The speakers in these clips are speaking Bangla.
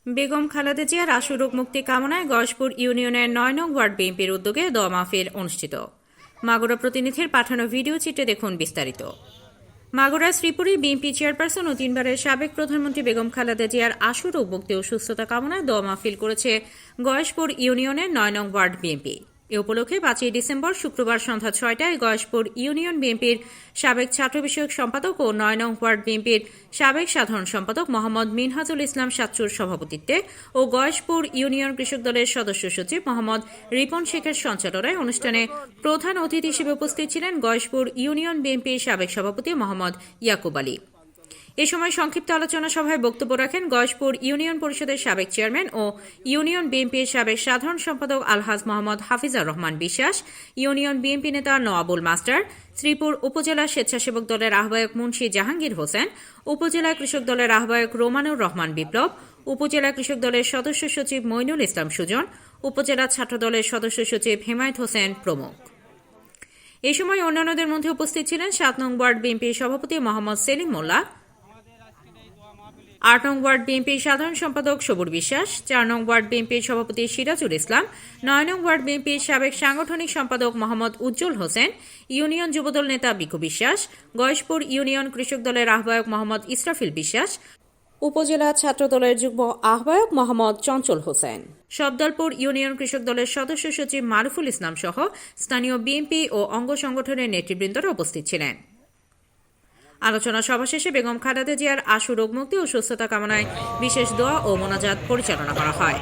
বেগম খালেদা জিয়ার আশু রোগ মুক্তি কামনায় গয়েশপুর ইউনিয়নের ৯ নং ওয়ার্ড বিএনপির উদ্যোগে দোয়া মাহফিল অনুষ্ঠিত। মাগুরা প্রতিনিধির পাঠানো ভিডিও চিত্রে দেখুন বিস্তারিত। মাগুরা শ্রীপুরী বিএনপি চেয়ারপারসন ও ৩ বারের সাবেক প্রধানমন্ত্রী বেগম খালেদা জিয়ার আশু রোগ মুক্তি ও সুস্থতা কামনায় দোয়া মাহফিল করেছে গয়েশপুর ইউনিয়নের ৯ নং ওয়ার্ড বিএনপি। এ উপলক্ষে ৫ই ডিসেম্বর শুক্রবার সন্ধ্যা ৬টায় গয়েশপুর ইউনিয়ন বিএনপির সাবেক ছাত্র বিষয়ক সম্পাদক ও ৯ নং ওয়ার্ড বিএনপির সাবেক সাধারণ সম্পাদক মোহাম্মদ মিনহাজুল ইসলাম সাচ্চুর সভাপতিত্বে ও গয়েশপুর ইউনিয়ন কৃষক দলের সদস্য সচিব মোহাম্মদ রিপন শেখের সঞ্চালনায় অনুষ্ঠানে প্রধান অতিথি হিসেবে উপস্থিত ছিলেন গয়েশপুর ইউনিয়ন বিএনপির সাবেক সভাপতি মোহাম্মদ ইয়াকুব আলী। এ সময় সংক্ষিপ্ত আলোচনা সভায় বক্তব্য রাখেন গয়েশপুর ইউনিয়ন পরিষদের সাবেক চেয়ারম্যান ও ইউনিয়ন বিএনপির সাবেক সাধারণ সম্পাদক আলহাজ মোহাম্মদ হাফিজার রহমান বিশ্বাস, ইউনিয়ন বিএনপি নেতা নওয়াবুল মাস্টার, শ্রীপুর উপজেলা স্বেচ্ছাসেবক দলের আহ্বায়ক মুন্সি জাহাঙ্গীর হোসেন, উপজেলা কৃষক দলের আহ্বায়ক রোমানুর রহমান বিপ্লব, উপজেলা কৃষক দলের সদস্য সচিব মইনুল ইসলাম সুজন, উপজেলা ছাত্র দলের সদস্য সচিব হেমায়েত হোসেন প্রমুখ। এ সময় অন্যান্যদের মধ্যে উপস্থিত ছিলেন ৭ নং ওয়ার্ড বিএনপির সভাপতি মোহাম্মদ সেলিম মোল্লা, ৮ নং ওয়ার্ড বিএনপির সাধারণ সম্পাদক সবুর বিশ্বাস, ৪ নং ওয়ার্ড বিএনপির সভাপতি সিরাজুল ইসলাম, ৯ নং ওয়ার্ড বিএনপির সাবেক সাংগঠনিক সম্পাদক মোহাম্মদ উজ্জ্বল হোসেন, ইউনিয়ন যুবদল নেতা বিকু বিশ্বাস, গয়েশপুর ইউনিয়ন কৃষক দলের আহ্বায়ক মোহাম্মদ ইসরাফিল বিশ্বাস, উপজেলা ছাত্র দলের যুগ্ম আহ্বায়ক মোহাম্মদ চঞ্চল হোসেন, সবদলপুর ইউনিয়ন কৃষক দলের সদস্য সচিব মারুফুল ইসলাম সহ স্থানীয় বিএনপি ও অঙ্গ সংগঠনের নেতৃবৃন্দরা উপস্থিত ছিলেন। আলোচনা সভা শেষে বেগম খালেদা জিয়ার আশু রোগ মুক্তি ও সুস্থতা কামনায় বিশেষ দোয়া ও মোনাজাত পরিচালনা করা হয়।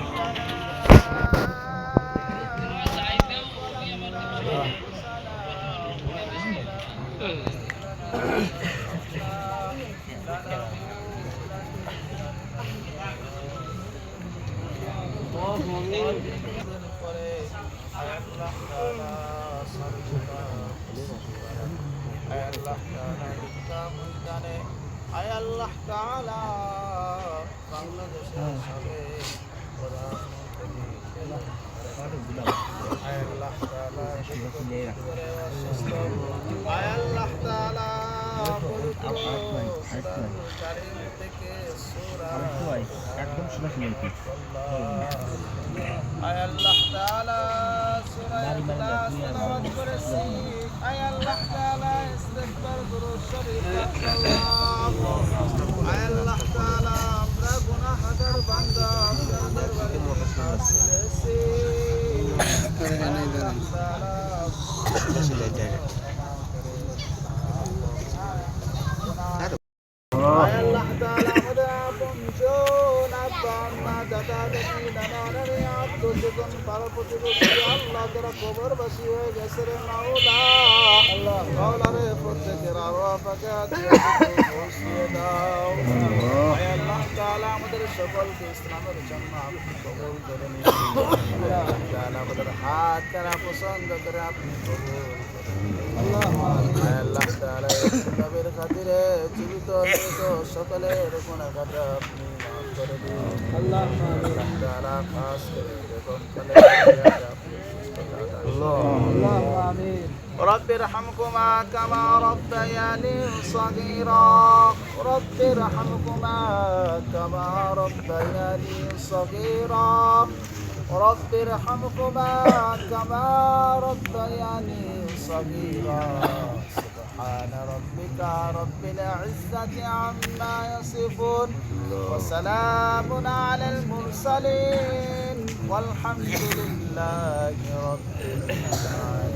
আল্লাহ তাআলা বাংলাদেশের সাবেক প্রধানমন্ত্রী আল্লাহ তাআলা আল্লাহ তাআলা কারীম থেকে সূরা একদম শুনে আল্লাহ তাআলা সূরা ইখলাস তেলাওয়াত করেছি। আল্লাহ তাআলা ইস্তিগফার দুরূদ শরীফ আল্লাহ তাআলা আমরা গুনাহগার বান্দা আপনার দরবারে আসছি। আল্লাহ তাআলা আল্লাহ তাআলা আমাদের আপনজন আব্বা আম্মা দাদা দাদি নানা নানি আত্মীয়স্বজন পাড়া প্রতিবেশী আল্লাহ যারা কবরবাসী হয়ে গেছে রে মাওলা, আল্লাহ মাওলা রে প্রত্যেকের আরওয়াহ পাকে পৌঁছিয়ে দাও। আল্লাহ তাআলা আমাদের সকলকে ইসলামের জন্য আপনি কবুল করে নিন। আল্লাহ তাআলা আমাদের হাত কারা পছন্দ করে আপনি কবুল করে আল্লাহ তাআলা ইসলামের খাতিরে জীবিত মৃত সকলের গুনাহগার আপনি মাফ করে দিন। আল্লাহ তাআলা খাস করে বেগম খালেদা জিয়ার আপনি আল্লাহ আমিন। رب ارحمكما كما ربياني صغيرا رب ارحمكما كما ربياني صغيرا رب ارحمكما كما ربياني صغيرا سبحان ربك رب العزة عما يصفون وسلام على المرسلين والحمد لله رب العالمين.